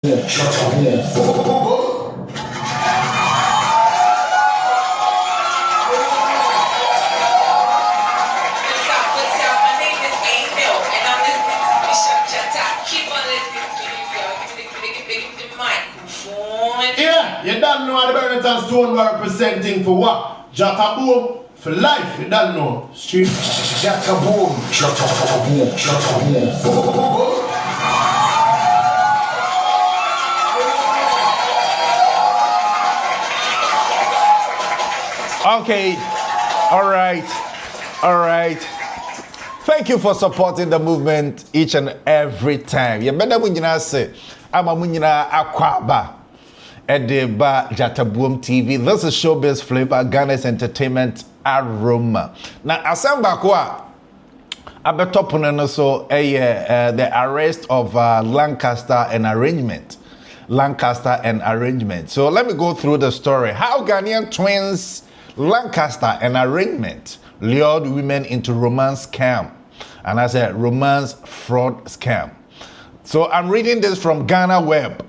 Yeah, you don't know the Burlington Stone were representing for what? Jata Boom for life, you don't know. Street Jata Boom, Jata Boom, Jata Boom. Okay, all right. Thank you for supporting the movement each and every time. You better when you say, I'm a munina akwaba. Edeba Jataboom TV. This is Showbiz Flavor, Ghana's entertainment aroma. Now, Asamba Kwa, Abetopunen so the arrest of Lancaster and arrangement. So let me go through the story. How Ghanaian twins Lancaster and arrangement lured women into romance scam. And I said romance fraud scam. So I'm reading this from Ghana Web.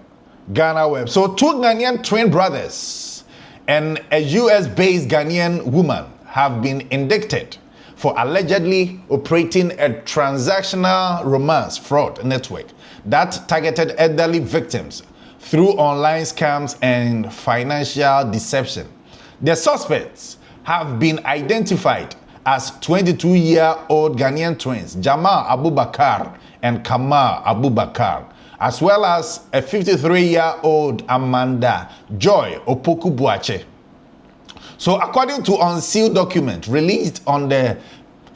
So two Ghanaian twin brothers and a US-based Ghanaian woman have been indicted for allegedly operating a transactional romance fraud network that targeted elderly victims through online scams and financial deception. The suspects have been identified as 22-year-old Ghanaian twins Jamal Abubakar and Kamal Abubakar, as well as a 53-year-old Amanda Joy Opoku Buache. So according to unsealed document released on the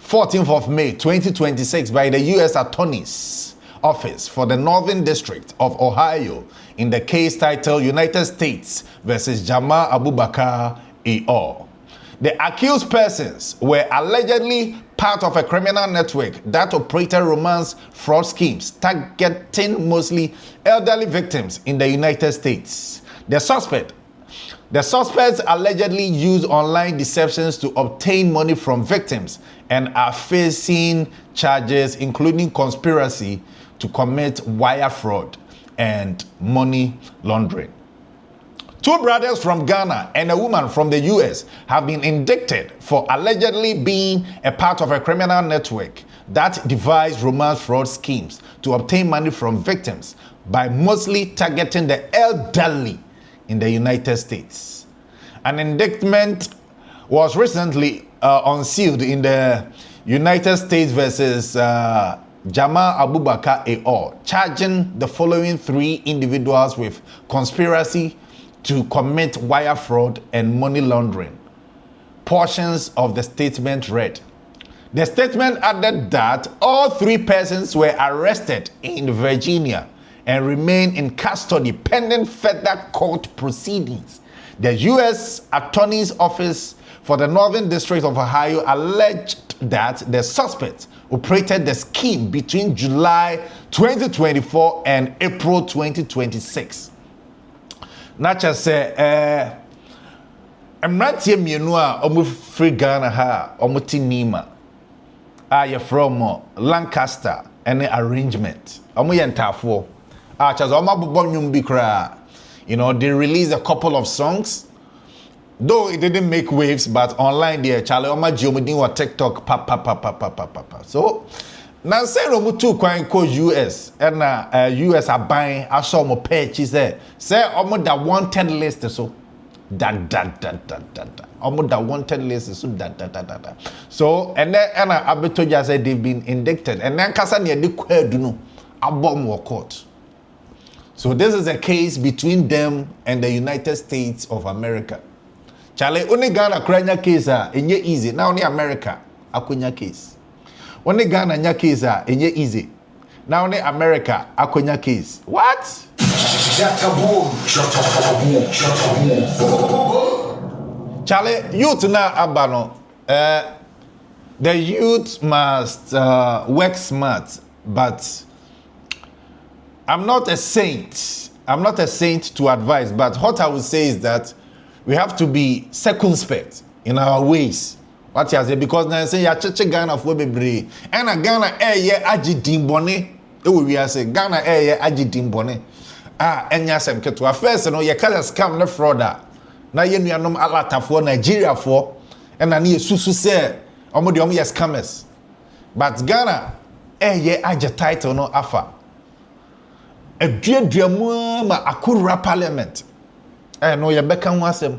14th of May 2026 by the U.S. Attorney's Office for the Northern District of Ohio in the case titled United States versus Jamal Abubakar et al. The accused persons were allegedly part of a criminal network that operated romance fraud schemes targeting mostly elderly victims in the United States. The suspects allegedly used online deceptions to obtain money from victims and are facing charges including conspiracy to commit wire fraud and money laundering. Two brothers from Ghana and a woman from the US have been indicted for allegedly being a part of a criminal network that devised romance fraud schemes to obtain money from victims by mostly targeting the elderly in the United States. An indictment was recently unsealed in the United States versus Jamal Abubakar et al., charging the following three individuals with conspiracy to commit wire fraud and money laundering. Portions of the statement read. The statement added that all three persons were arrested in Virginia and remain in custody pending further court proceedings. The U.S. Attorney's Office for the Northern District of Ohio alleged that the suspects operated the scheme between July 2024 and April 2026. Nacha say mmeranteɛ mmienu a ɔmo free Ghana ha ɔmo ti nima a from Lancaster any arrangement ɔmo yɛ ntaafoɔ a kyerɛ sɛ ɔmo abobɔ nnwom bi koraa. You know, they released a couple of songs, though it didn't make waves, but online there Charlie ɔmo agye ɔmo din wɔ TikTok pa. So now say ɔmo tu kwan kɔ US ɛna US aban ahyɛ ɔmo pɛɛkyi say ɔmo da wanted list so da ɔmo da wanted list so da. So ɛnɛ ɛna abɛtɔgya say they've been indicted and then kasa ne yɛde kɔ adu no abɔ ɔmo wɔ court. So this is a case between them and the United States of America. Charlie only Ghana kranya case enye easy now only America akonya case. Only Ghana nya case enye easy. Now only America akonya case. What? Charlie, youth now abano. The youth must work smart, but I'm not a saint. I'm not a saint to advise, but what I would say is that we have to be circumspect in our ways. What you say? Because now say ya cheche Ghana for bebre, and a Ghana ye aji dimbone. We are say Ghana ye aji dimbone. enya sem keto first no ye kala scam ne fraud na ye nuanom alatafo Nigeria fo na ne yesusu se omo de omo yes scammers but Ghana ye age title no afa aduaduamu ma akura parliament no ye beka ho asem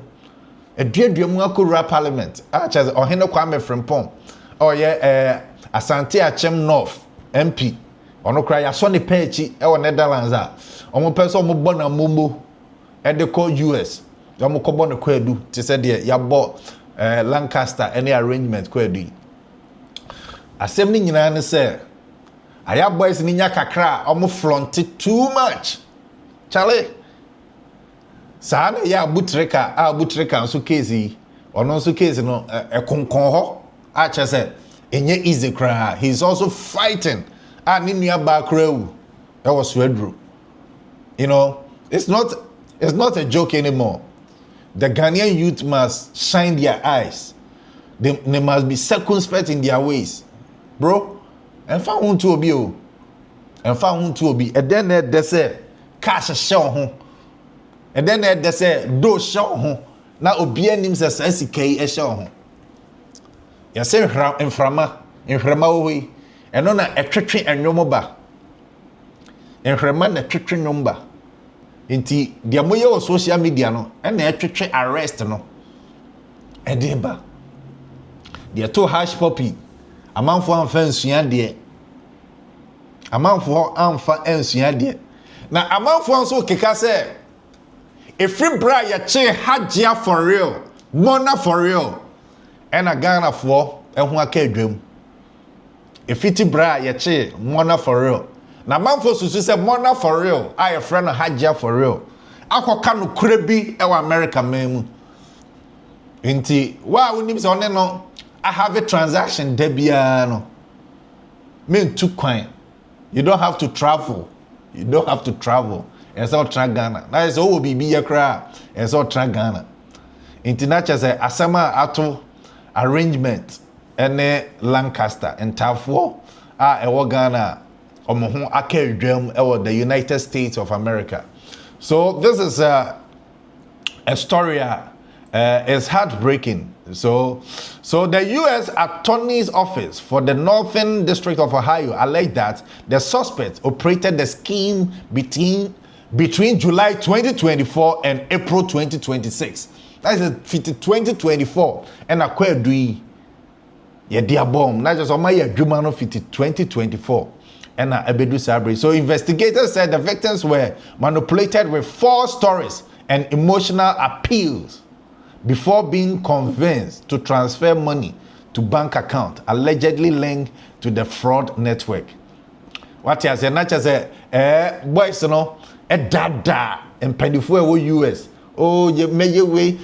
aduaduamu akura parliament chaze ohene Kwame Frimpong ye Asante Achem North MP ono kra ya so ne pechi wo Netherlands omo person omo bo na momo de ko US omo ko bo ne ko adu ti se de ya bo Lancaster any arrangement ko adu asem ni nyina ne se aya boys ni nya kakra omo flaunt too much chale sa na ya butreka nso case ono nso case no ekonkon ho a chese enye easy cry he's also fighting ni nua ba krawu that was Swedru. You know, it's not a joke anymore. The Ghanaian youth must shine their eyes. They must be circumspect in their ways. Bro, and found to be and then they say cash show home. And then they say do show home. Now obi anim say SK e show home. Ya say in frama we and on a twetwe enwomo ba. Enhrema na twetwe number. Inti dia moye o social media no na twetwe arrest no. Edeba. Dia to hash puppy. Amanfo amfa nsua de. Amanfo amfa nsua de. Na amanfo nso keka se efri bra ya che hajia for real. Mona for real. And a Ghana for ehun aka adwam. Efiti bra ya che mona for real. Na manfo susu se mona for real. I friend hajia for real. Akoka no krebi e wa America memu. Inti wa wonim se one no I have a transaction debia no. Mean too kwan. You don't have to travel. You don't have to travel. And so tra Ghana. Na is o bibi ya kra. And so tra Ghana. Inti na che se asema ato arrangement ene Lancaster entafo ewo Ghana omoho akedwam ewo the United States of America. So this is a story it's heartbreaking. So the US Attorney's Office for the Northern District of Ohio alleged that the suspect operated the scheme between July 2024 and April 2026. That is 2024 and akwadui ye dia bomb na just my adwuma no 2024 and abedu sabre. So investigators said the victims were manipulated with false stories and emotional appeals before being convinced to transfer money to bank account allegedly linked to the fraud network. What you say not just boys no dada empedifo e US. Oh, you may your way.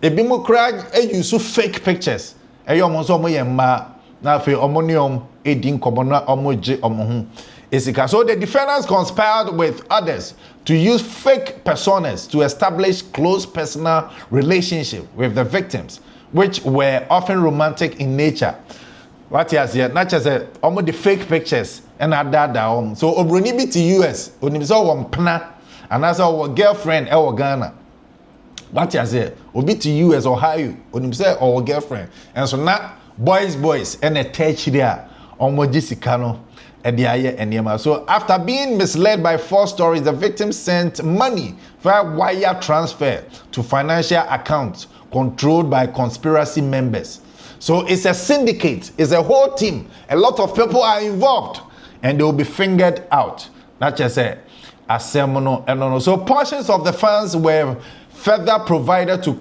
A bimo crack, you so fake pictures. A young so my ma, now for ammonium, a din common omoji omohun. So the defendants conspired with others to use fake personas to establish close personal relationship with the victims, which were often romantic in nature. What you say, not just almost the fake pictures and that. So obroni be to US, onimiso one pana, and as our girlfriend, our Ghana. What you say, obi to US Ohio, onimiso our girlfriend, and so now boys and a touch there, omojisikano. So after being misled by false stories, the victims sent money via wire transfer to financial accounts controlled by conspiracy members. So it's a syndicate, it's a whole team. A lot of people are involved and they will be fingered out. Not just a seminal and no. So portions of the funds were further provided to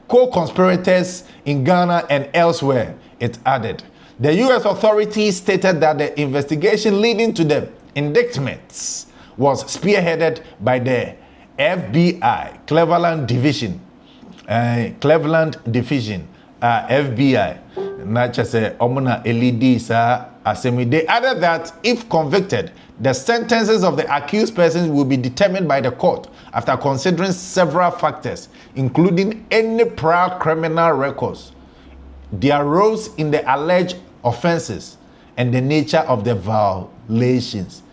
co-conspirators in Ghana and elsewhere, it added. The U.S. authorities stated that the investigation leading to the indictments was spearheaded by the FBI, Cleveland Division, FBI. Not just Omuna LED, They added that if convicted, the sentences of the accused persons will be determined by the court after considering several factors, including any prior criminal records, their roles in the alleged offenses, and the nature of the violations.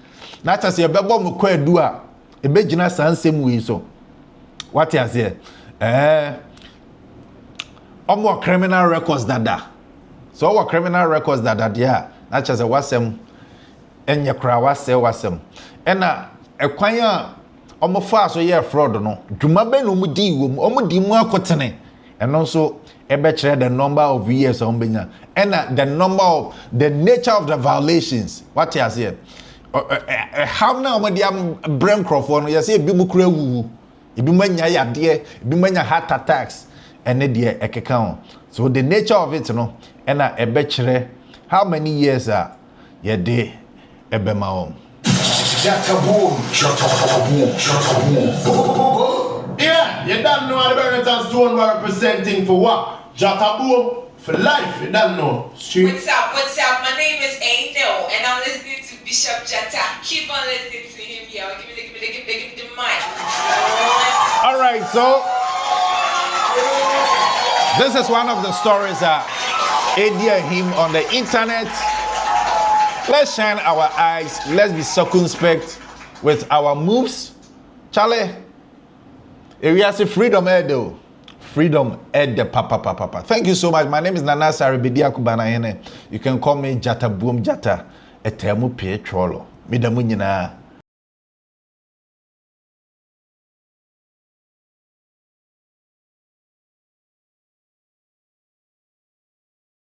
Not as your bebo mukwe dua, ebegyina sansem we so what you say omo criminal records dada so our criminal records dada dia na chese wasem enye kra wasem ena ekwan a omo fa so ye fraud no dwuma be no mu di wom omo di mu akotene eno so ebe kire the number of years on benya ena the number of the nature of the violations what you say how now omo dia brain crofo no you say bi mu kra wuwu ebi manya yade ebi manya heart attacks ene de ekeka on so the nature of it no ena ebe kire how many years ye de ebe ma on yeah, you don't know the Berrington Stone were representing for what? Jataboom for life, you don't know. Street. What's up? My name is Angel, and I'm listening to Bishop Jata. Keep on listening to him, yo. Give me the mic. All right, so this is one of the stories that Eddie him on the internet. Let's shine our eyes. Let's be circumspect with our moves. Charlie, if we are say freedom edo, freedom ed the papa. Thank you so much. My name is Lancaster. You can call me Jata Boom Jata. Etemu pe trollo. Midamu nyina.